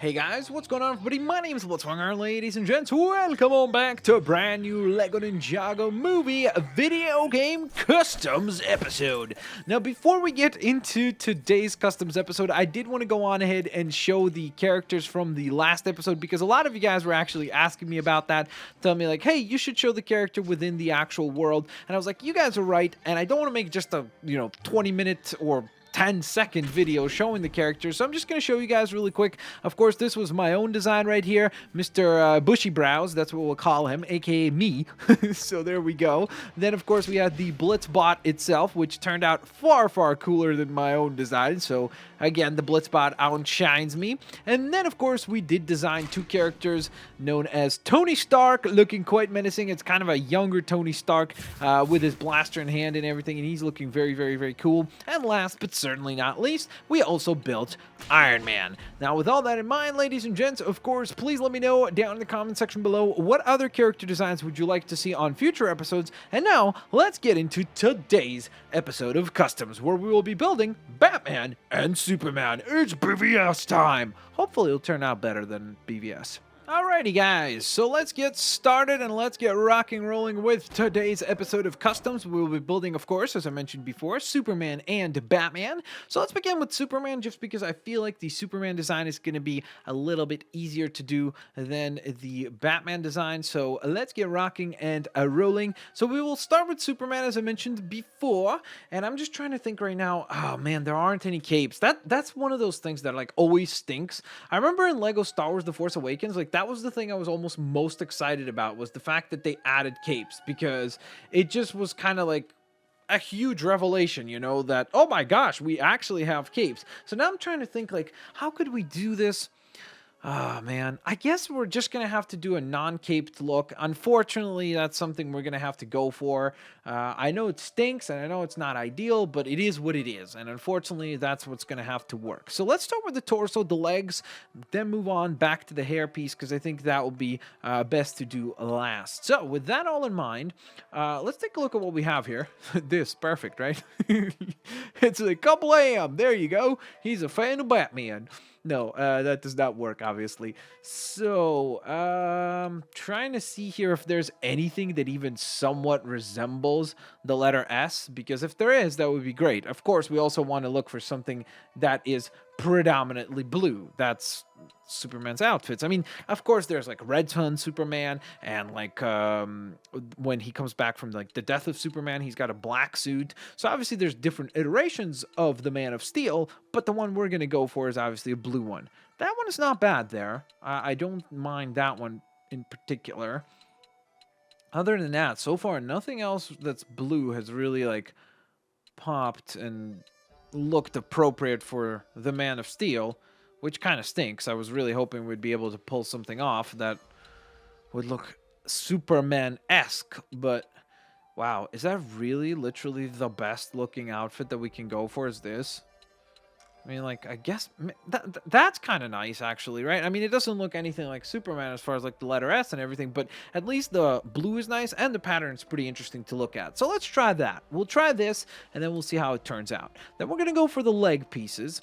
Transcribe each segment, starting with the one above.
Hey guys, what's going on everybody? My name is Blitzwinger, ladies and gents. Welcome on back to a brand new LEGO Ninjago movie video game customs episode. Now before we get into today's customs episode, I did want to go on ahead and show the characters from the last episode because a lot of you guys were actually asking me about that, telling me like, hey, you should show the character within the actual world. And I was like, you guys are right, and I don't want to make just a 20-minute or 10-second video showing the characters, so I'm just going to show you guys really quick. Of course, this was my own design right here, Mr. Bushy Brows, that's what we'll call him, aka me. So there we go. Then of course we had the Blitzbot itself, which turned out far cooler than my own design, so again, the Blitzbot outshines me. And then of course we did design two characters known as Tony Stark, looking quite menacing. It's kind of a younger Tony Stark with his blaster in hand and everything, and he's looking very cool. And last but certainly not least, we also built Iron Man. Now, with all that in mind, ladies and gents, of course, please let me know down in the comment section below what other character designs would you like to see on future episodes. And now, let's get into today's episode of Customs, where we will be building Batman and Superman. It's BVS time! Hopefully it'll turn out better than BVS. Alrighty guys, so let's get started and let's get rocking rolling with today's episode of Customs. We will be building, of course, as I mentioned before, Superman and Batman. So let's begin with Superman, just because I feel like the Superman design is going to be a little bit easier to do than the Batman design. So let's get rocking and rolling. So we will start with Superman, as I mentioned before, and I'm just trying to think right now. Oh man, there aren't any capes. That's one of those things that like always stinks. I remember in Lego Star Wars The Force Awakens, like that was the thing I was almost most excited about, was the fact that they added capes, because it just was kind of like a huge revelation, that, oh my gosh, we actually have capes. So now I'm trying to think, like, how could we do this? Oh, man. I guess we're just going to have to do a non-caped look. Unfortunately, that's something we're going to have to go for. I know it stinks, and I know it's not ideal, but it is what it is. And unfortunately, that's what's going to have to work. So let's start with the torso, the legs, then move on back to the hairpiece, because I think that will be best to do last. So with that all in mind, let's take a look at what we have here. This, perfect, right? It's like kablam! There you go. He's a fan of Batman. No, that does not work, obviously. So, trying to see here if there's anything that even somewhat resembles the letter S, because if there is, that would be great. Of course, we also want to look for something that is predominantly blue. That's Superman's outfits. I mean, of course, there's like Red Sun Superman, and like when he comes back from like the death of Superman, he's got a black suit. So obviously, there's different iterations of the Man of Steel, but the one we're gonna go for is obviously a blue one. That one is not bad there. I don't mind that one in particular. Other than that, so far, nothing else that's blue has really like popped and looked appropriate for the Man of Steel, which kind of stinks. I was really hoping we'd be able to pull something off that would look Superman-esque, but wow, is that really literally the best looking outfit that we can go for, is this? I mean, like, I guess that's kind of nice, actually, right? I mean, it doesn't look anything like Superman as far as, like, the letter S and everything, but at least the blue is nice, and the pattern's pretty interesting to look at. So let's try that. We'll try this, and then we'll see how it turns out. Then we're going to go for the leg pieces.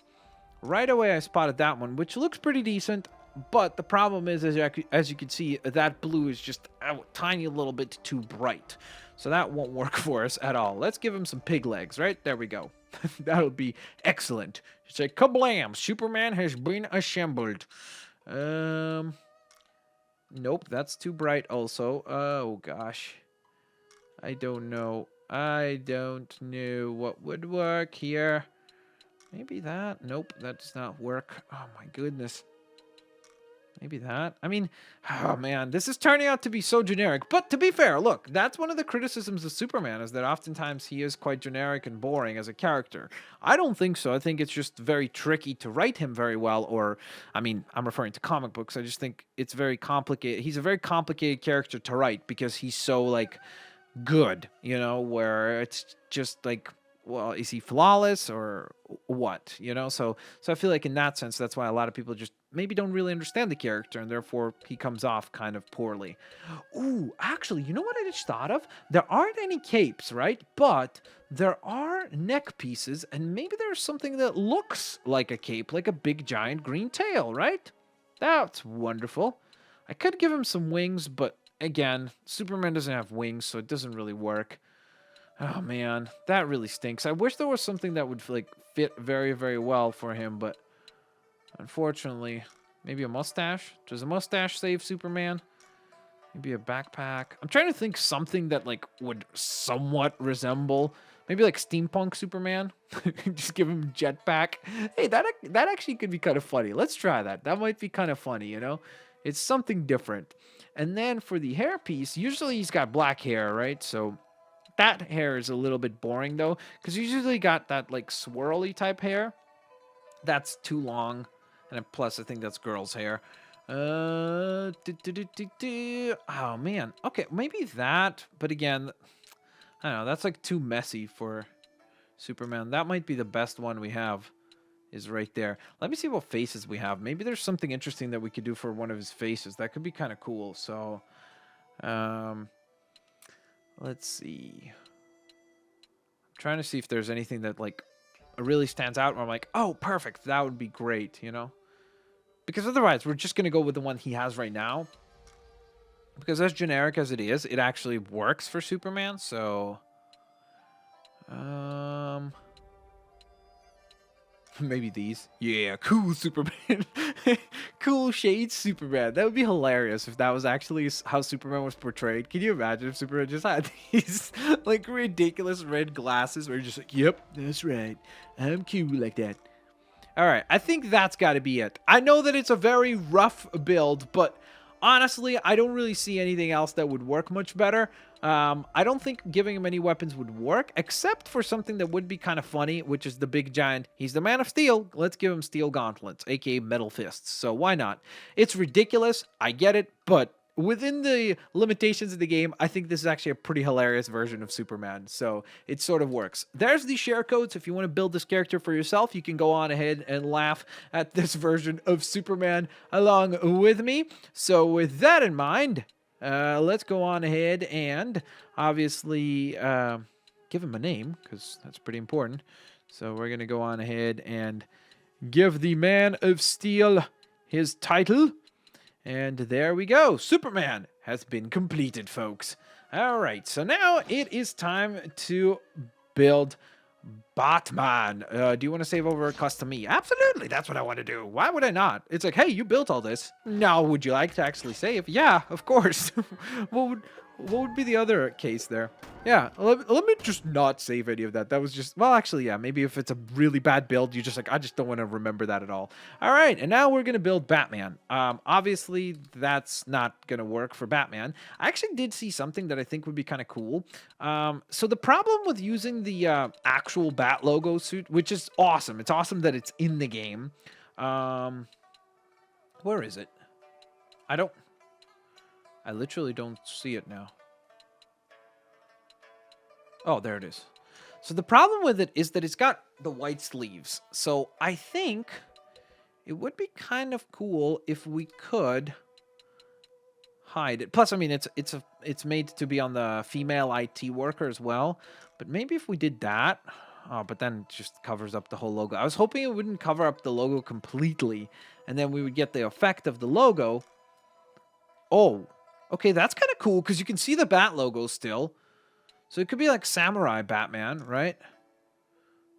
Right away, I spotted that one, which looks pretty decent, but the problem is, as you can see, that blue is just a tiny little bit too bright. So that won't work for us at all. Let's give him some pig legs, right? There we go. That'll be excellent. It's like, kablam! Superman has been assembled. Nope, that's too bright also. Oh, gosh. I don't know. I don't know what would work here. Maybe that? Nope, that does not work. Oh, my goodness. Maybe that. I mean, oh man, this is turning out to be so generic. But to be fair, look, that's one of the criticisms of Superman, is that oftentimes he is quite generic and boring as a character. I don't think so. I think it's just very tricky to write him very well, or, I mean, I'm referring to comic books. I just think it's very complicated. He's a very complicated character to write because he's so, like, good, where it's just like, well, is he flawless or what, So I feel like in that sense, that's why a lot of people just maybe don't really understand the character, and therefore he comes off kind of poorly. Ooh, actually, you know what I just thought of? There aren't any capes, right? But there are neck pieces, and maybe there's something that looks like a cape, like a big giant green tail, right? That's wonderful. I could give him some wings, but again, Superman doesn't have wings, so it doesn't really work. Oh man, that really stinks. I wish there was something that would like fit very, very well for him, but unfortunately, maybe a mustache. Does a mustache save Superman? Maybe a backpack. I'm trying to think something that like would somewhat resemble maybe like steampunk Superman. Just give him a jetpack. Hey, that actually could be kind of funny. Let's try that. That might be kind of funny, you know? It's something different. And then for the hairpiece, usually he's got black hair, right? So that hair is a little bit boring though, because he's usually got that like swirly type hair. That's too long. And plus, I think that's girl's hair. Oh man. Okay, maybe that. But again, I don't know. That's like too messy for Superman. That might be the best one we have. Is right there. Let me see what faces we have. Maybe there's something interesting that we could do for one of his faces. That could be kind of cool. So, let's see. I'm trying to see if there's anything that like really stands out where I'm like, oh, perfect. That would be great, you know? Because otherwise, we're just going to go with the one he has right now. Because as generic as it is, it actually works for Superman. So, maybe these. Yeah, cool Superman. Cool shades Superman. That would be hilarious if that was actually how Superman was portrayed. Can you imagine if Superman just had these like ridiculous red glasses where you're just like, yep, that's right. I'm cool like that. All right, I think that's got to be it. I know that it's a very rough build, but honestly, I don't really see anything else that would work much better. I don't think giving him any weapons would work, except for something that would be kind of funny, which is the big giant. He's the Man of Steel. Let's give him steel gauntlets, aka metal fists. So why not? It's ridiculous. I get it, but within the limitations of the game, I think this is actually a pretty hilarious version of Superman. So it sort of works. There's the share codes. If you want to build this character for yourself, you can go on ahead and laugh at this version of Superman along with me. So with that in mind, let's go on ahead and obviously give him a name, because that's pretty important. So we're going to go on ahead and give the Man of Steel his title. And there we go. Superman has been completed, folks. All right, so now it is time to build Batman. Do you want to save over custom me? Absolutely, that's what I want to do. Why would I not? It's like, hey, you built all this. Now, would you like to actually save? Yeah, of course. what would be the other case there? Yeah, let me just not save any of that. That was just, well, actually, yeah, maybe if it's a really bad build, you just like, I just don't want to remember that at all. All right, and now we're going to build Batman. Obviously, that's not going to work for Batman. I actually did see something that I think would be kind of cool. So the problem with using the actual Bat logo suit, which is awesome. It's awesome that it's in the game. Where is it? I literally don't see it now. Oh, there it is. So the problem with it is that it's got the white sleeves. So I think it would be kind of cool if we could hide it. Plus, I mean, it's made to be on the female IT worker as well. But maybe if we did that. Oh, but then it just covers up the whole logo. I was hoping it wouldn't cover up the logo completely, and then we would get the effect of the logo. Oh, okay, that's kind of cool because you can see the Bat logo still. So it could be like Samurai Batman, right?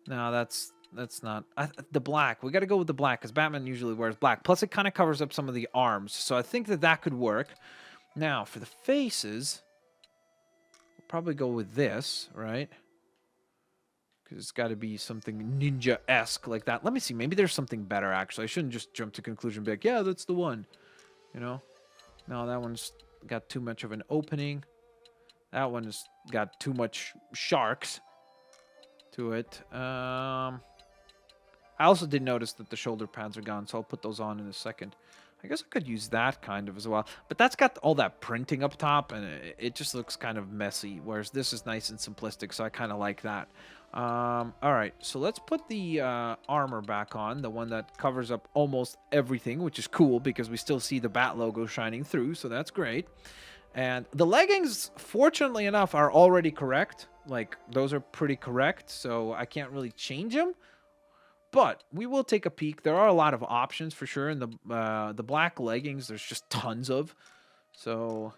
No, that's not. The black. We got to go with the black because Batman usually wears black. Plus, it kind of covers up some of the arms. So I think that could work. Now, for the faces, we'll probably go with this, right? Because it's got to be something ninja-esque like that. Let me see. Maybe there's something better, actually. I shouldn't just jump to conclusion and be like, yeah, that's the one. You know? No, that one's got too much of an opening. That one's got too much sharks to it. I also did notice that the shoulder pads are gone, so I'll put those on in a second. I guess I could use that kind of as well. But that's got all that printing up top, and it just looks kind of messy, whereas this is nice and simplistic, so I kind of like that. All right, so let's put the armor back on, the one that covers up almost everything, which is cool because we still see the Bat logo shining through, so that's great. And the leggings, fortunately enough, are already correct. Like, those are pretty correct, so I can't really change them. but we will take a peek. There are a lot of options for sure in the black leggings. There's just tons of. So,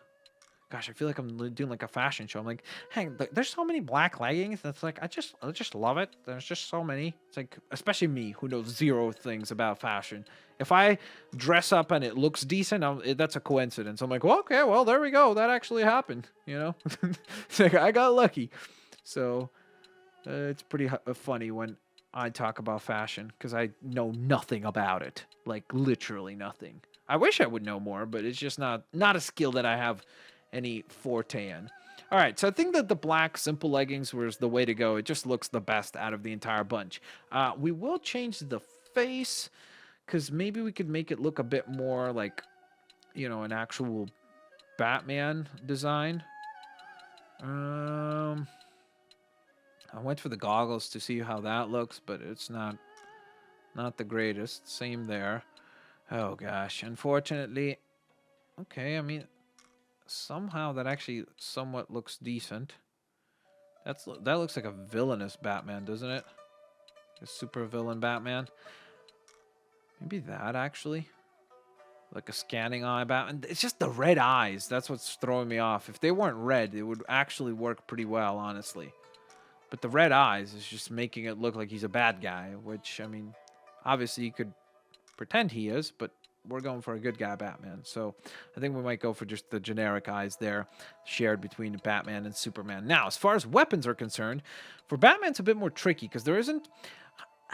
gosh, I feel like I'm doing like a fashion show. I'm like, hey, there's so many black leggings. That's like, I just love it. There's just so many. It's like, especially me, who knows zero things about fashion. If I dress up and it looks decent, that's a coincidence. I'm like, well, okay, well, there we go. That actually happened. You know, it's like I got lucky. So it's pretty funny when I talk about fashion because I know nothing about it, like literally nothing. I wish I would know more, but it's just not a skill that I have any forte in. All right, so I think that the black simple leggings was the way to go. It just looks the best out of the entire bunch. We will change the face because maybe we could make it look a bit more like, you know, an actual Batman design. I went for the goggles to see how that looks, but it's not the greatest. Same there. Oh gosh, unfortunately. Okay, I mean, somehow that actually somewhat looks decent. That looks like a villainous Batman, doesn't it? A super villain Batman. Maybe that actually. Like a scanning eye Batman. It's just the red eyes. That's what's throwing me off. If they weren't red, it would actually work pretty well, honestly. But the red eyes is just making it look like he's a bad guy, which, I mean, obviously you could pretend he is, but we're going for a good guy Batman. So I think we might go for just the generic eyes there, shared between Batman and Superman. Now, as far as weapons are concerned, for Batman, it's a bit more tricky because there isn't...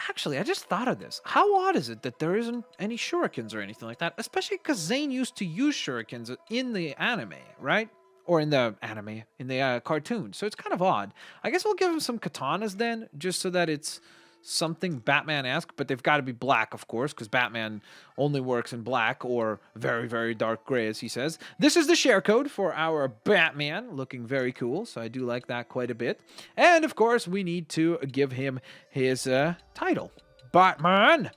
Actually, I just thought of this. How odd is it that there isn't any shurikens or anything like that? Especially because Zane used to use shurikens in the anime, right? Or in the anime, in the cartoon. So it's kind of odd. I guess we'll give him some katanas then, just so that it's something Batman-esque, but they've got to be black, of course, because Batman only works in black or very, very dark gray, as he says. This is the share code for our Batman, looking very cool, so I do like that quite a bit. And, of course, we need to give him his title. Batman!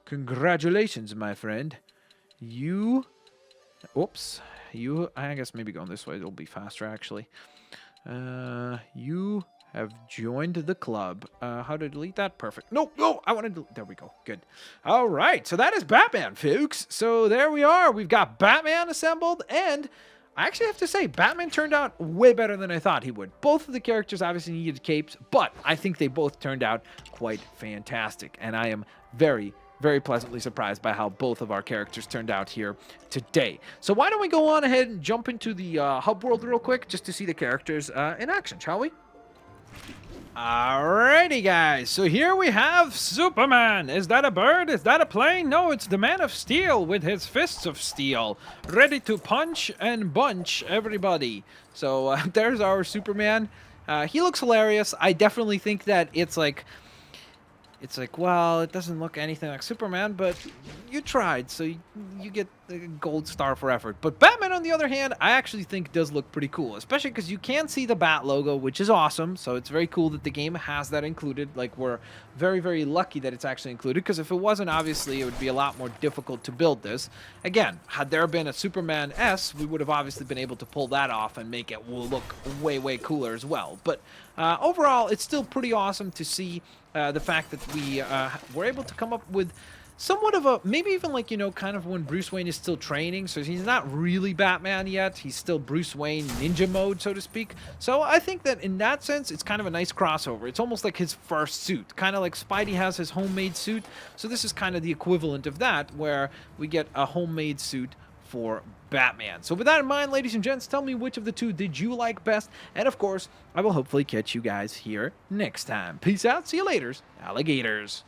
Congratulations, my friend. I guess maybe going this way, it'll be faster, actually. You have joined the club. How to delete that? Perfect. No, I wanted to... There we go. Good. All right. So that is Batman, folks. So there we are. We've got Batman assembled, and I actually have to say, Batman turned out way better than I thought he would. Both of the characters obviously needed capes, but I think they both turned out quite fantastic, and I am very, very pleasantly surprised by how both of our characters turned out here today. So why don't we go on ahead and jump into the hub world real quick just to see the characters in action, shall we? Alrighty, guys. So here we have Superman. Is that a bird? Is that a plane? No, it's the Man of Steel with his fists of steel, ready to punch and bunch everybody. So there's our Superman. He looks hilarious. I definitely think that it's like, well, it doesn't look anything like Superman, but you tried, so you get the gold star for effort. But Batman, on the other hand, I actually think does look pretty cool, especially because you can see the Bat logo, which is awesome. So it's very cool that the game has that included. Like, we're very, very lucky that it's actually included, because if it wasn't, obviously, it would be a lot more difficult to build this. Again, had there been a Superman S, we would have obviously been able to pull that off and make it look way, way cooler as well. But overall, it's still pretty awesome to see the fact that we were able to come up with somewhat of a, maybe even like, you know, kind of when Bruce Wayne is still training, so he's not really Batman yet, he's still Bruce Wayne ninja mode, so to speak. So I think that in that sense, it's kind of a nice crossover. It's almost like his first suit, kind of like Spidey has his homemade suit, so this is kind of the equivalent of that, where we get a homemade suit for Batman. So with that in mind, ladies and gents, tell me which of the two did you like best, and of course, I will hopefully catch you guys here next time. Peace out, see you later, alligators.